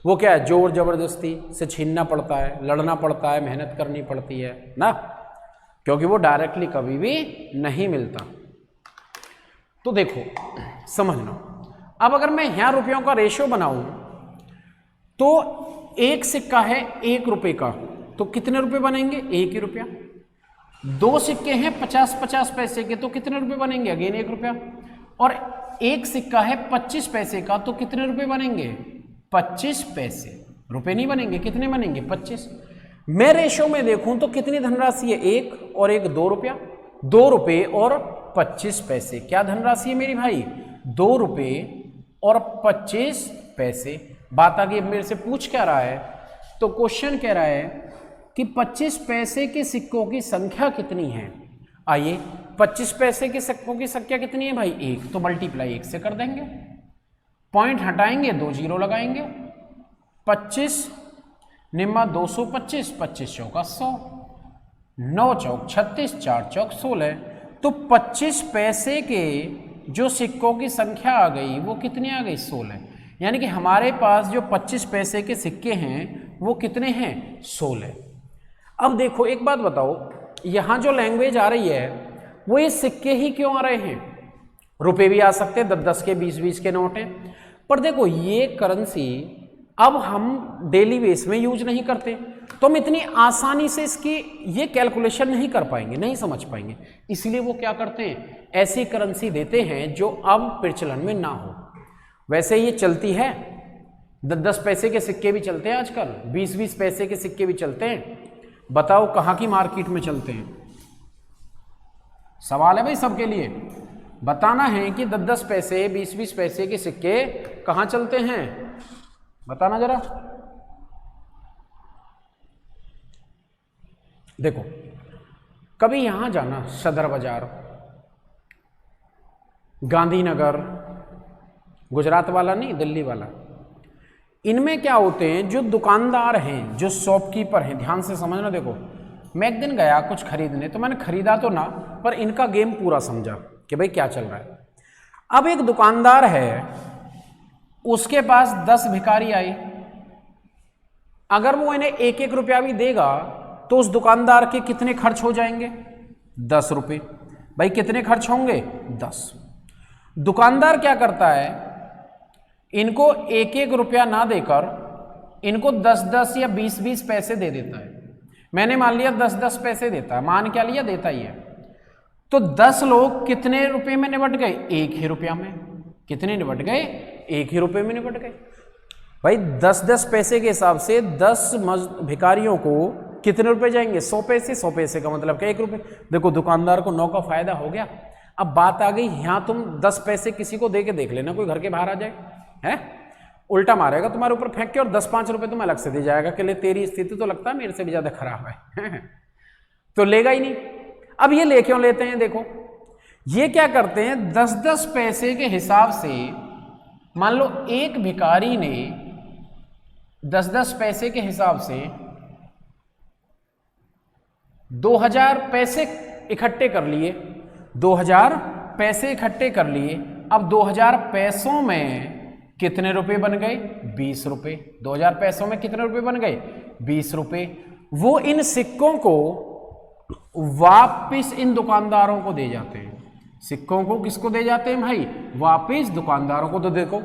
वो क्या है, जोर जबरदस्ती से छीनना पड़ता है, लड़ना पड़ता है, मेहनत करनी पड़ती है ना, क्योंकि वो डायरेक्टली कभी भी नहीं मिलता। तो देखो समझना, अब अगर मैं यहां रुपयों का रेशियो बनाऊं तो एक सिक्का है 1 रुपए का, तो कितने रुपए बनेंगे, 1 ही रुपया। 2 सिक्के हैं 50-50 पैसे के, तो कितने रुपए बनेंगे, अगेन 1 रुपया। और एक सिक्का है 25 पैसे का, तो कितने रुपए बनेंगे, 25 पैसे। रुपए नहीं बनेंगे, कितने बनेंगे, 25। मैं रेशो में देखूं तो कितनी धनराशि है, 1 और 1 2 रुपया, 2 रुपए और 25 पैसे। क्या धनराशि है मेरी भाई, 2 रुपए और 25 पैसे। बात आगे मेरे से पूछ क्या रहा है, तो क्वेश्चन कह रहा है कि 25 पैसे के सिक्कों की संख्या कितनी है। आइए 25 पैसे के सिक्कों की संख्या कितनी है भाई, 1, तो मल्टीप्लाई 1 से कर देंगे, पॉइंट हटाएंगे, 2 जीरो लगाएंगे, 25 निम्मा 225, 25 चौका 100, 9 चौक 36, 4 चौक 16। तो 25 पैसे के जो सिक्कों की संख्या आ गई वो कितनी आ गई, 16। यानी कि हमारे पास जो 25 पैसे के सिक्के हैं वो कितने हैं, 16। अब देखो एक बात बताओ, यहाँ जो लैंग्वेज आ रही है वो ये सिक्के ही क्यों आ रहे हैं, रुपए भी आ सकते हैं, 10-10 के 20-20 के नोट हैं, पर देखो ये करेंसी अब हम डेली बेस में यूज नहीं करते, तो हम इतनी आसानी से इसकी ये कैलकुलेशन नहीं कर पाएंगे, नहीं समझ पाएंगे। इसलिए वो क्या करते हैं, ऐसी करेंसी देते हैं जो अब प्रचलन में ना हो। वैसे ये चलती है, 10-10 पैसे के सिक्के भी चलते हैं आजकल, 20-20 पैसे के सिक्के भी चलते हैं। बताओ कहाँ की मार्केट में चलते हैं, सवाल है भाई सबके लिए, बताना है कि 10-10 पैसे 20-20 पैसे के सिक्के कहाँ चलते हैं, बताना जरा। देखो कभी यहां जाना, सदर बाजार, गांधीनगर, गुजरात वाला नहीं, दिल्ली वाला, इनमें क्या होते हैं, जो दुकानदार हैं, जो शॉपकीपर हैं, ध्यान से समझना। देखो मैं एक दिन गया कुछ खरीदने, तो मैंने खरीदा तो ना, पर इनका गेम पूरा समझा कि भाई क्या चल रहा है। अब एक दुकानदार है, उसके पास 10 भिखारी आए, अगर वो इन्हें 1-1 रुपया भी देगा तो उस दुकानदार के कितने खर्च हो जाएंगे, 10 रुपये। भाई कितने खर्च होंगे, 10। दुकानदार क्या करता है, इनको 1-1 रुपया ना देकर इनको 10-10 या 20-20 पैसे दे देता है। मैंने मान लिया 10-10 पैसे देता है, मान क्या लिया, देता ही है। तो 10 लोग कितने रुपए में निपट गए, 1 ही रुपया में। कितने निपट गए, 1 ही रुपए में निपट गए। भाई 10-10 पैसे के हिसाब से 10 भिखारियों को कितने रुपए जाएंगे, 100 पैसे। 100 पैसे का मतलब क्या, 1 रुपये। देखो दुकानदार को 9 का फायदा हो गया। अब बात आ गई, यहाँ तुम 10 पैसे किसी को दे के देख लेना, कोई घर के बाहर आ जाए, है उल्टा मारेगा तुम्हारे ऊपर फेंक के, और 10-5 रुपए तुम्हें अलग से दे जाएगा कि ले तेरी स्थिति तो लगता है मेरे से भी ज्यादा खराब है तो लेगा ही नहीं। अब ये ले क्यों लेते हैं, देखो ये क्या करते हैं, 10-10 पैसे के हिसाब से, मान लो एक भिखारी ने 10-10 पैसे के हिसाब से 2000 पैसे इकट्ठे कर लिए, 2000 पैसे इकट्ठे कर लिए। अब 2000 पैसों में कितने रुपए बन गए, 20 रुपए। 2000 पैसों में कितने रुपए बन गए, 20 रुपए। वो इन सिक्कों को वापिस इन दुकानदारों को दे जाते हैं। सिक्कों को किसको दे जाते हैं भाई, वापिस दुकानदारों को। तो देखो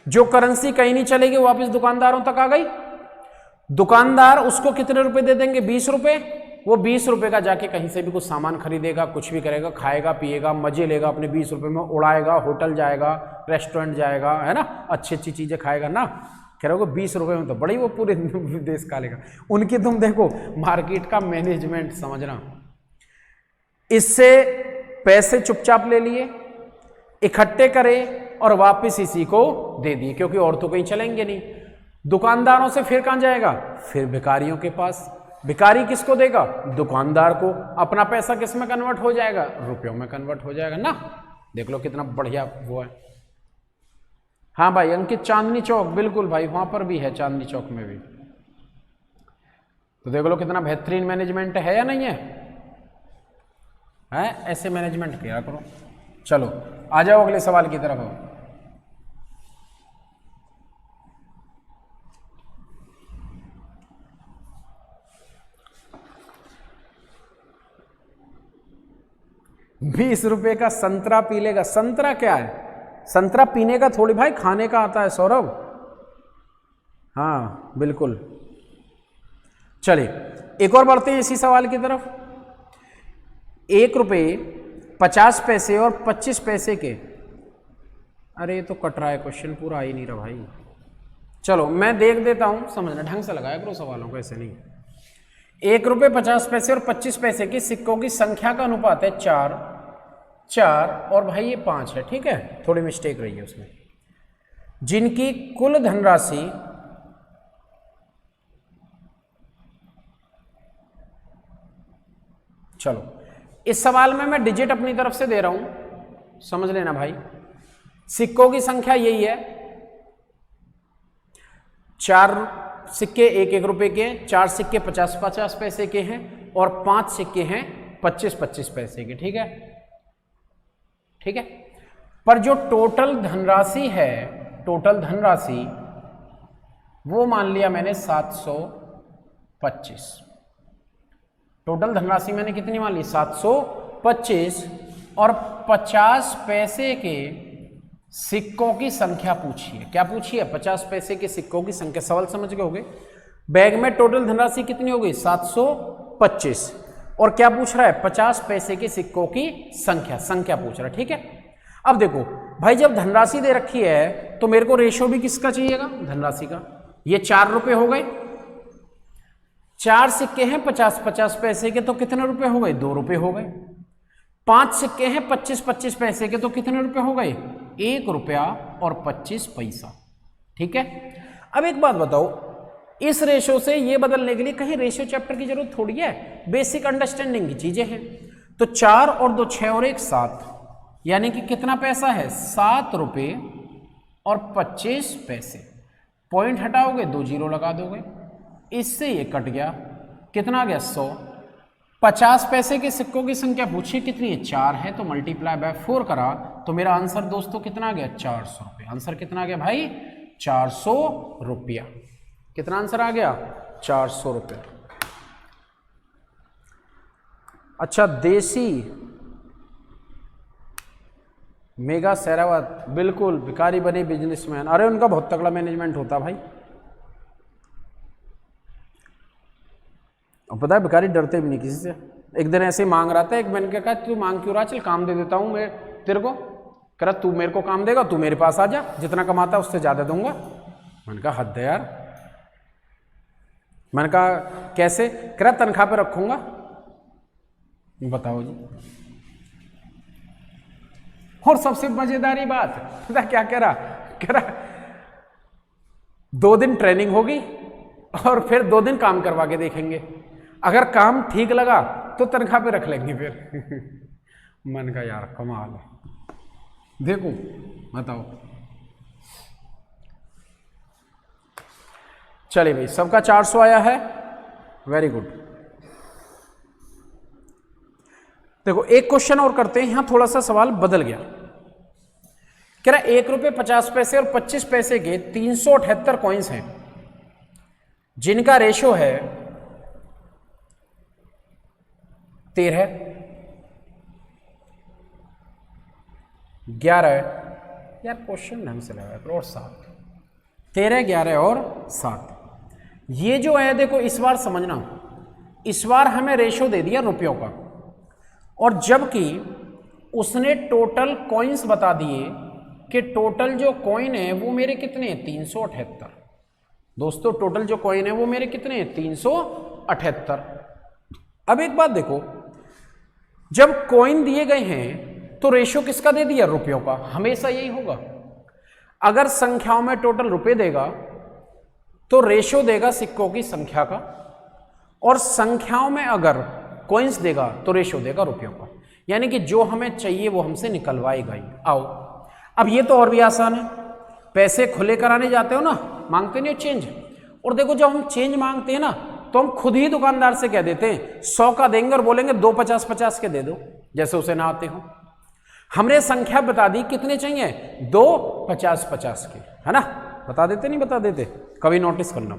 जो करेंसी कहीं नहीं चलेगी, वापिस दुकानदारों तक आ गई। दुकानदार उसको कितने रुपए दे देंगे, 20 रुपए। वो 20 रुपए का जाके कहीं से भी कुछ सामान खरीदेगा, कुछ भी करेगा, खाएगा पिएगा, मजे लेगा, अपने 20 रुपए में उड़ाएगा, होटल जाएगा, रेस्टोरेंट जाएगा, है ना, अच्छी अच्छी चीजें खाएगा ना। कह रहे हो 20 रुपए में तो बड़ी वो पूरे देश का लेगा। उनकी तुम देखो मार्केट का मैनेजमेंट समझना। इससे पैसे चुपचाप ले लिए, इकट्ठे करे और वापस इसी को दे दिए, क्योंकि और तो कहीं चलेंगे नहीं। दुकानदारों से फिर कहां जाएगा, फिर भिखारियों के पास। भिखारी किसको देगा, दुकानदार को। अपना पैसा किस में कन्वर्ट हो जाएगा, रुपयों में कन्वर्ट हो जाएगा ना। देख लो कितना बढ़िया वो है। हाँ भाई अंकित, चांदनी चौक, बिल्कुल भाई वहां पर भी है, चांदनी चौक में भी। तो देख लो कितना बेहतरीन मैनेजमेंट है या नहीं है? ऐसे मैनेजमेंट किया करो। चलो आ जाओ अगले सवाल की तरफ। ₹20 का संतरा पी लेगा। संतरा क्या है? संतरा पीने का थोड़ी भाई, खाने का आता है सौरभ। हाँ बिल्कुल। चलिए एक और बढ़ते हैं इसी सवाल की तरफ। ₹1.50 और 25 पैसे के, अरे ये तो कट रहा है, क्वेश्चन पूरा आ ही नहीं रहा भाई। चलो मैं देख देता हूं, समझना ढंग से लगाया करो सवालों को, ऐसे नहीं। ₹1.50 और 25 पैसे के सिक्कों की संख्या का अनुपात है 4 और भाई ये 5 है, ठीक है, थोड़ी मिस्टेक रही है उसमें। जिनकी कुल धनराशि चलो इस सवाल में मैं डिजिट अपनी तरफ से दे रहा हूं, समझ लेना भाई। सिक्कों की संख्या यही है, 4 सिक्के ₹1 के, 4 सिक्के 50 पैसे के हैं और 5 सिक्के हैं 25 पैसे के, ठीक है, ठीक है। पर जो टोटल धनराशि है, टोटल धनराशि वो मान लिया मैंने 725। टोटल धनराशि मैंने कितनी मान ली? 725। और 50 पैसे के सिक्कों की संख्या पूछी है। क्या पूछी है? 50 पैसे के सिक्कों की संख्या। सवाल समझ गए होगे। बैग में टोटल धनराशि कितनी हो गई? 725। और क्या पूछ रहा है? 50 पैसे के सिक्कों की संख्या पूछ रहा है, ठीक है। अब देखो भाई, जब धनराशि दे रखी है तो मेरे को रेशो भी किसका चाहिएगा? धनराशि का। ये ₹4 हो गए, 4 सिक्के हैं 50 पैसे के, तो कितने रुपए हो गए? ₹2 हो गए। 5 सिक्के हैं 25 पैसे के, तो कितने रुपए हो गए? ₹1.25, ठीक है। अब एक बात बताओ, इस रेशो से ये बदलने के लिए कहीं रेशियो चैप्टर की जरूरत थोड़ी है, बेसिक अंडरस्टैंडिंग की चीजें हैं। तो 4 और 2 6 और 1 7, यानी कि कितना पैसा है? ₹7.25। पॉइंट हटाओगे, 2 जीरो लगा दोगे, इससे ये कट गया, कितना आ गया? 100। 50 पैसे के सिक्कों की संख्या पूछी कितनी है? 4 है, तो मल्टीप्लाई बाय 4 करा तो मेरा आंसर दोस्तों कितना आ गया? ₹400। आंसर कितना आ गया भाई? ₹400। कितना आंसर आ गया? ₹400। अच्छा, देसी मेगा सैरावत, बिल्कुल भिखारी बने बिजनेसमैन। अरे उनका बहुत तगड़ा मैनेजमेंट होता भाई। और पता है भिखारी डरते भी नहीं किसी से। एक दिन ऐसे ही मांग रहा था, एक मैंने कहा तू मांग क्यों रहा? चल काम दे देता हूँ मैं तेरे को। कह रहा तू मेरे को काम देगा, तू मेरे पास आ जा, जितना कमाता है उससे ज्यादा दूंगा। मैंने कहा हद है यार। मैंने कहा कैसे? कह रहा तनख्वाह पे रखूंगा। बताओ जी। और सबसे मजेदारी बात पता क्या कह रहा? कह रहा 2 दिन ट्रेनिंग होगी और फिर 2 दिन काम करवा के देखेंगे, अगर काम ठीक लगा तो तनख्वाह पे रख लेंगे फिर। मन का यार कमाल है। देखो बताओ। चलिए भाई, सबका 400 आया है, वेरी गुड। देखो एक क्वेश्चन और करते हैं, यहां थोड़ा सा सवाल बदल गया। कह रहा ₹1.50 और 25 पैसे के 378 कॉइन्स हैं, जिनका रेशो है 13, 11, यार क्वेश्चन ढंग से लगाया करो, और 7, 13, 11 और 7। ये जो है देखो, इस बार समझना, इस बार हमें रेशो दे दिया रुपयों का, और जबकि उसने टोटल कॉइन्स बता दिए कि टोटल जो कॉइन है वो मेरे कितने हैं? 378। दोस्तों टोटल जो कॉइन है वो मेरे कितने हैं? 378। अब एक बात देखो, जब कॉइन दिए गए हैं तो रेशो किसका दे दिया? रुपयों का। हमेशा यही होगा, अगर संख्याओं में टोटल रुपए देगा तो रेशो देगा सिक्कों की संख्या का, और संख्याओं में अगर कॉइन्स देगा तो रेशो देगा रुपयों का। यानी कि जो हमें चाहिए वो हमसे निकलवाएगा ही। आओ, अब ये तो और भी आसान है, पैसे खुले कराने जाते हो ना, मांगते नहीं हो चेंज, और देखो जब हम चेंज मांगते हैं ना तो हम खुद ही दुकानदार से कह देते हैं 100 का देंगे और बोलेंगे 2 50-50 के दे दो, जैसे उसे ना आते हो। हमने संख्या बता दी, कितने चाहिए, 2 50-50 के, है ना, बता देते नहीं बता देते, कभी नोटिस करना।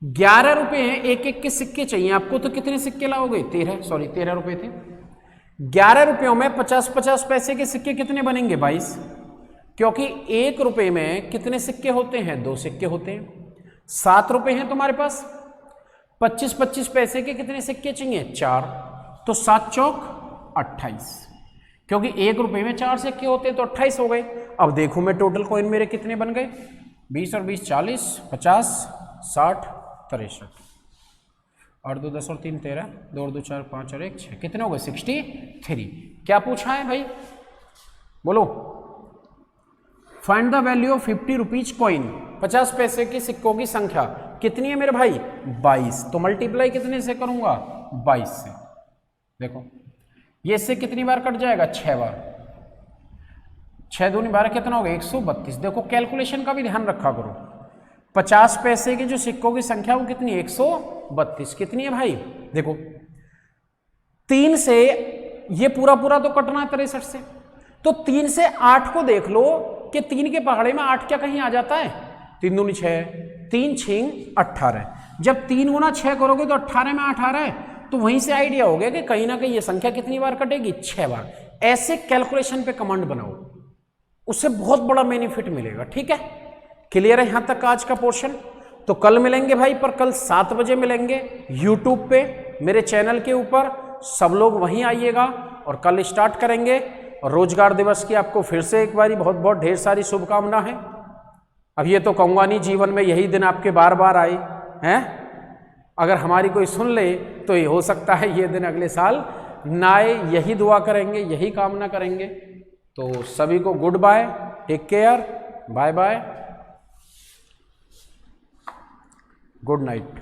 11 रुपए हैं, एक एक के सिक्के चाहिए आपको, तो कितने सिक्के लाओगे, 13 रुपए थे। 11 रुपयों में 50-50 पैसे के सिक्के कितने बनेंगे, 22, क्योंकि 1 रुपए में कितने सिक्के होते हैं, 2 सिक्के होते हैं। 7 रुपए हैं तुम्हारे पास, 25-25 पैसे के कितने सिक्के चाहिए, 4, तो 7 चौक 28, क्योंकि 1 रुपए में 4 सिक्के होते हैं तो 28 हो गए। अब देखो मैं टोटल कॉइन मेरे कितने बन गए, 20 और 20 40, 50, 60, 63, 8 2 10 और 3 13, 2 और 2 4 5 और 1 6, कितने हो गए, 63। क्या पूछा है भाई, बोलो। Find the value of 50 rupees coin, 50 पैसे के सिक्कों की संख्या कितनी है मेरे भाई, 22, तो मल्टीप्लाई कितने से करूंगा, 22 से। देखो ये इससे कितनी बार कट जाएगा, 6 बार, 6 दूनी 12 कितना होगा, 132। देखो कैलकुलेशन का भी ध्यान रखा करो, 50 पैसे के जो सिक्कों की संख्या वो कितनी, 132, कितनी है भाई, देखो 3 से ये पूरा पूरा तो कटना है 63 से, तो 3 से 8 को देख लो कि 3 के पहाड़े में 8 क्या कहीं आ जाता है, 3 दूनी 6, 3 6 18, जब 3 गुना 6 करोगे तो 18 में 18 है, तो वहीं से आइडिया हो गया कि कहीं ना कहीं ये संख्या कितनी बार कटेगी, 6 बार। ऐसे कैलकुलेशन पे कमांड बनाओ, उससे बहुत बड़ा बेनिफिट मिलेगा, ठीक है। क्लियर है यहां तक आज का पोर्शन। तो कल मिलेंगे भाई, पर कल 7 बजे मिलेंगे यूट्यूब पे मेरे चैनल के ऊपर, सब लोग वहीं आइएगा और कल स्टार्ट करेंगे। और रोजगार दिवस की आपको फिर से एक बारी बहुत बहुत ढेर सारी शुभकामना है। अब ये तो कहूँगा नहीं जीवन में यही दिन आपके बार बार आए हैं, अगर हमारी कोई सुन ले तो ये हो सकता है ये दिन अगले साल ना आए, यही दुआ करेंगे, यही कामना करेंगे। तो सभी को goodbye, take care, bye bye, good night.